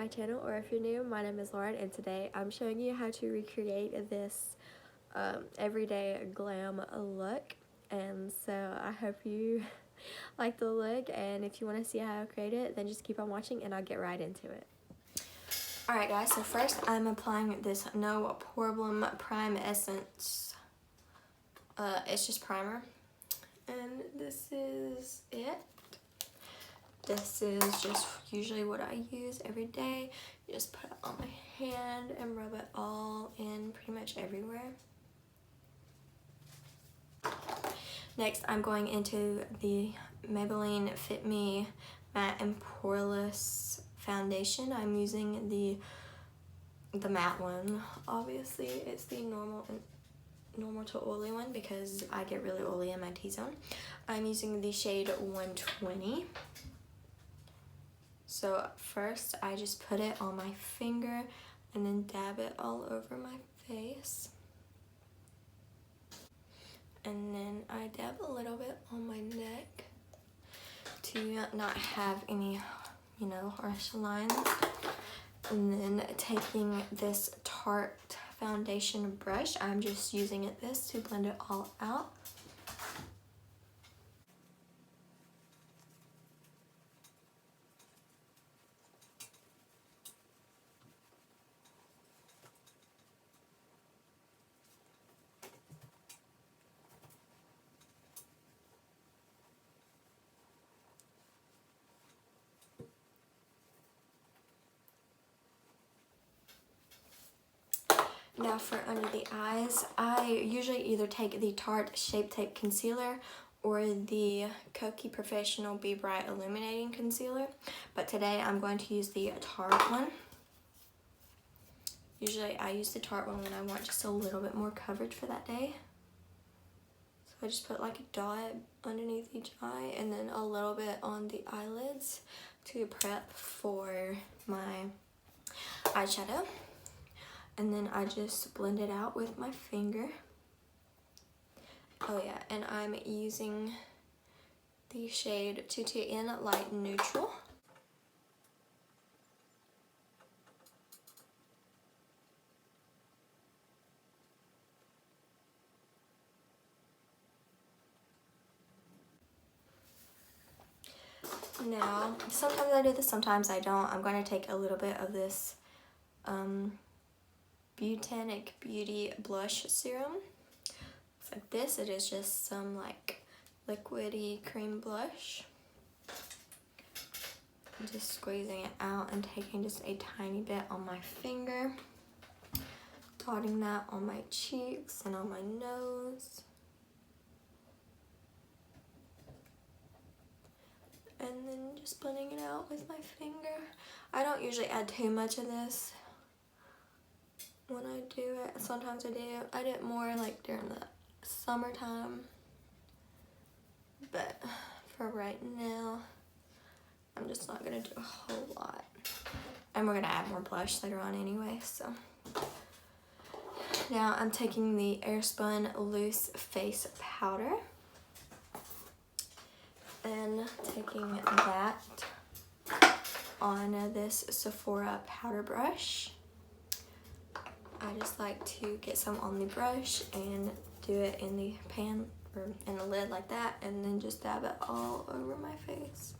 my channel, or if you're new, my name is Lauren, and today I'm showing you how to recreate this everyday glam look. And so I hope you like the look, and if you want to see how I create it, then just keep on watching and I'll get right into it. Alright guys, so first I'm applying this No Problem Prime Essence. It's just primer, and this is it. This is just usually what I use every day. You just put it on my hand and rub it all in pretty much everywhere. Next, I'm going into the Maybelline Fit Me Matte and Poreless Foundation. I'm using the matte one. Obviously, it's the normal to oily one because I get really oily in my T-zone. I'm using the shade 120. So first I just put it on my finger and then dab it all over my face. And then I dab a little bit on my neck to not have any, harsh lines. And then taking this Tarte foundation brush, I'm just using this to blend it all out. Now for under the eyes, I usually either take the Tarte Shape Tape Concealer or the Kokie Professional Be Bright Illuminating Concealer. But today I'm going to use the Tarte one. Usually I use the Tarte one when I want just a little bit more coverage for that day. So I just put like a dot underneath each eye and then a little bit on the eyelids to prep for my eyeshadow. And then I just blend it out with my finger. Oh yeah, and I'm using the shade 2TN Light Neutral. Now, sometimes I do this, sometimes I don't. I'm going to take a little bit of this Botanic Beauty Blush Serum. Looks like this. It is just some like liquidy cream blush. I'm just squeezing it out and taking just a tiny bit on my finger. Dotting that on my cheeks and on my nose. And then just blending it out with my finger. I don't usually add too much of this when I do it. Sometimes I do. I do it more like during the summertime. But for right now, I'm just not gonna do a whole lot. And we're gonna add more blush later on anyway, so. Now I'm taking the Airspun Loose Face Powder and taking that on this Sephora powder brush. I just like to get some on the brush and do it in the pan or in the lid like that, and then just dab it all over my face.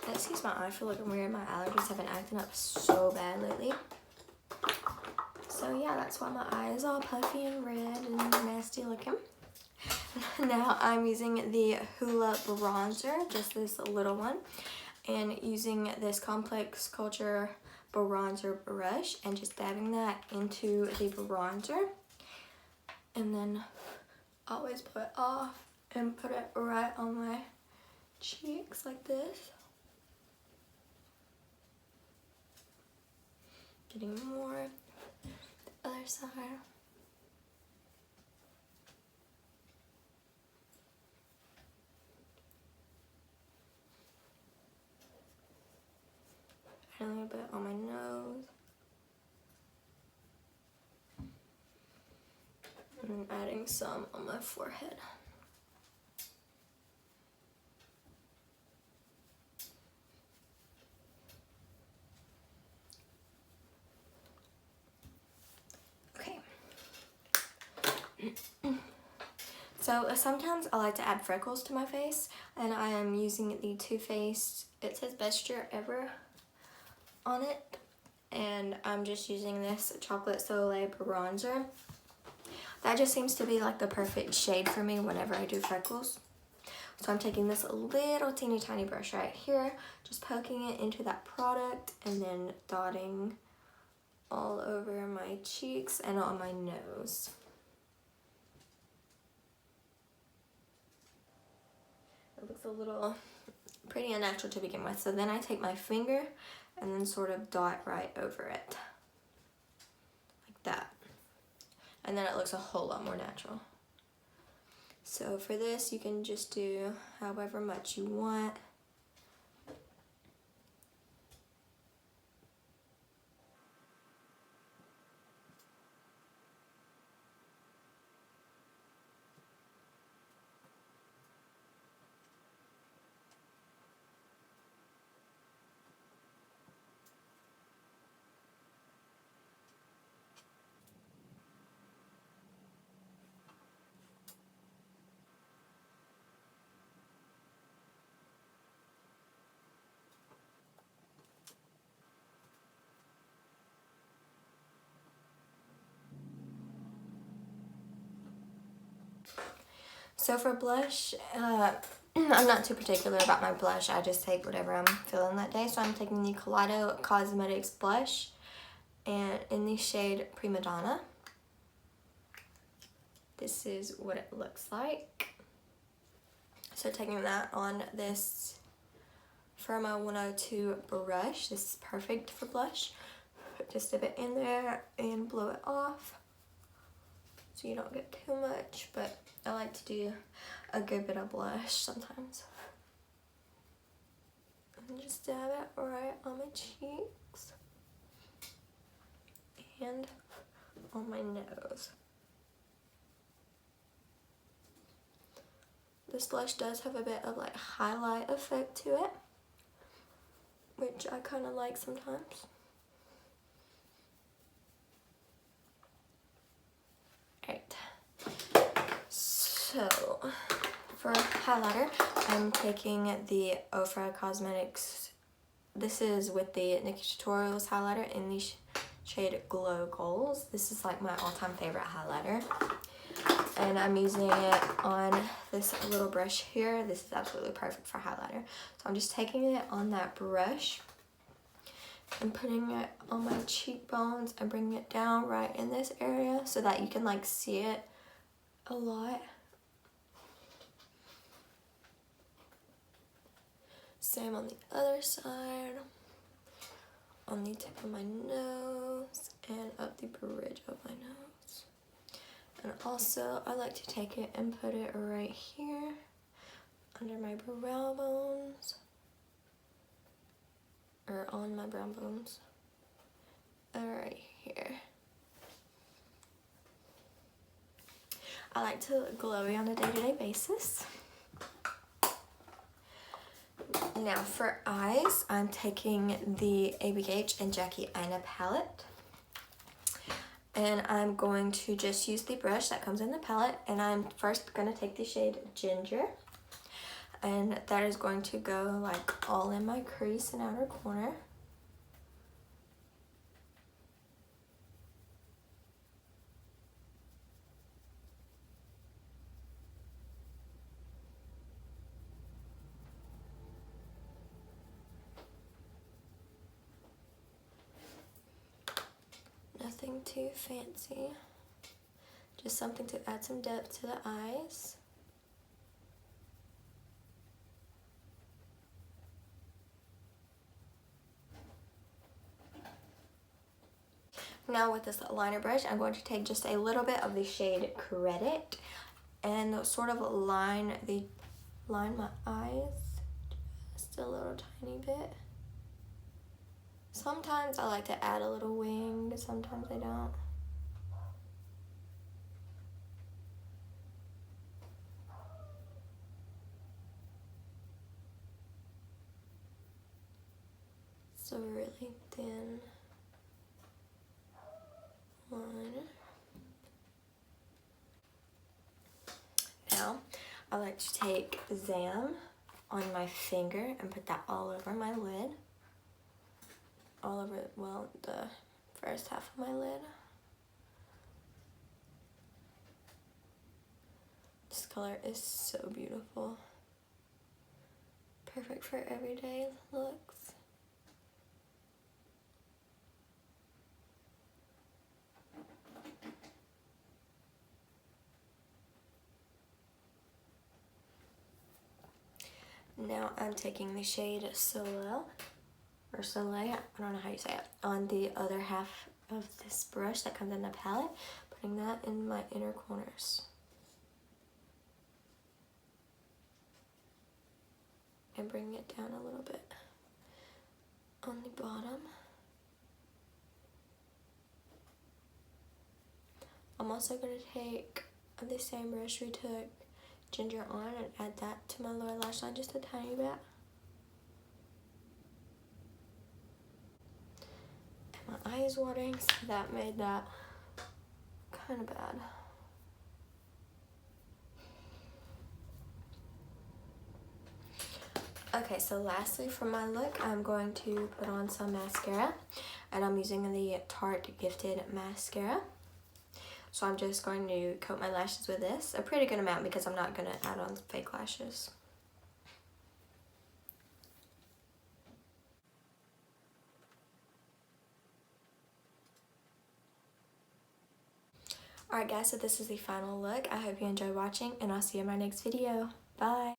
Excuse my eye for looking weird. My allergies have been acting up so bad lately. So yeah, that's why my eye is all puffy and red and nasty looking. Now I'm using the Hoola bronzer, just this little one, and using this Complex Culture bronzer brush and just dabbing that into the bronzer, and then always put it off and put it right on my cheeks like this. Getting more the other side. A little bit on my nose. And adding some on my forehead. So sometimes I like to add freckles to my face, and I am using the Too Faced, it says Best Year Ever on it, and I'm just using this Chocolate Soleil bronzer. That just seems to be like the perfect shade for me whenever I do freckles. So I'm taking this little teeny tiny brush right here, just poking it into that product and then dotting all over my cheeks and on my nose. It looks a little pretty unnatural to begin with. So then I take my finger and then sort of dot right over it. Like that. And then it looks a whole lot more natural. So for this, you can just do however much you want. So for blush, I'm not too particular about my blush. I just take whatever I'm feeling that day. So I'm taking the Kaleido Cosmetics blush and in the shade Prima Donna. This is what it looks like. So taking that on this Firma 102 brush. This is perfect for blush. Just dip it in there and blow it off so you don't get too much, but I like to do a good bit of blush sometimes. And just dab it right on my cheeks and on my nose. This blush does have a bit of like highlight effect to it, which I kind of like sometimes. Alright, so for highlighter, I'm taking the Ofra Cosmetics. This is with the Nikki Tutorials highlighter in the shade Glow Goals. This is like my all-time favorite highlighter. And I'm using it on this little brush here. This is absolutely perfect for highlighter. So I'm just taking it on that brush and putting it on my cheekbones and bringing it down right in this area so that you can like see it a lot. Same on the other side, on the tip of my nose and up the bridge of my nose. And also I like to take it and put it right here under my brow bones, or on my brow bones, right here. I like to glowy on a day-to-day basis. Now for eyes, I'm taking the ABH and Jackie Aina palette. And I'm going to just use the brush that comes in the palette. And I'm first going to take the shade Ginger. And that is going to go like all in my crease and outer corner. Nothing too fancy, just something to add some depth to the eyes. Now with this liner brush, I'm going to take just a little bit of the shade Credit and sort of line my eyes just a little tiny bit. Sometimes I like to add a little wing, but sometimes I don't. So really thin line. Now I like to take Glam on my finger and put that all over my lid. All over, well, the first half of my lid. This color is so beautiful. Perfect for everyday looks. Now I'm taking the shade Soleil, or Soleil, I don't know how you say it, on the other half of this brush that comes in the palette, putting that in my inner corners. And bringing it down a little bit on the bottom. I'm also going to take the same brush we took Ginger on and add that to my lower lash line just a tiny bit. And my eye is watering, so that made that kind of bad. Okay, so lastly for my look, I'm going to put on some mascara, and I'm using the Tarte Gifted Mascara. So I'm just going to coat my lashes with this, a pretty good amount because I'm not going to add on fake lashes. Alright guys, so this is the final look. I hope you enjoyed watching, and I'll see you in my next video. Bye!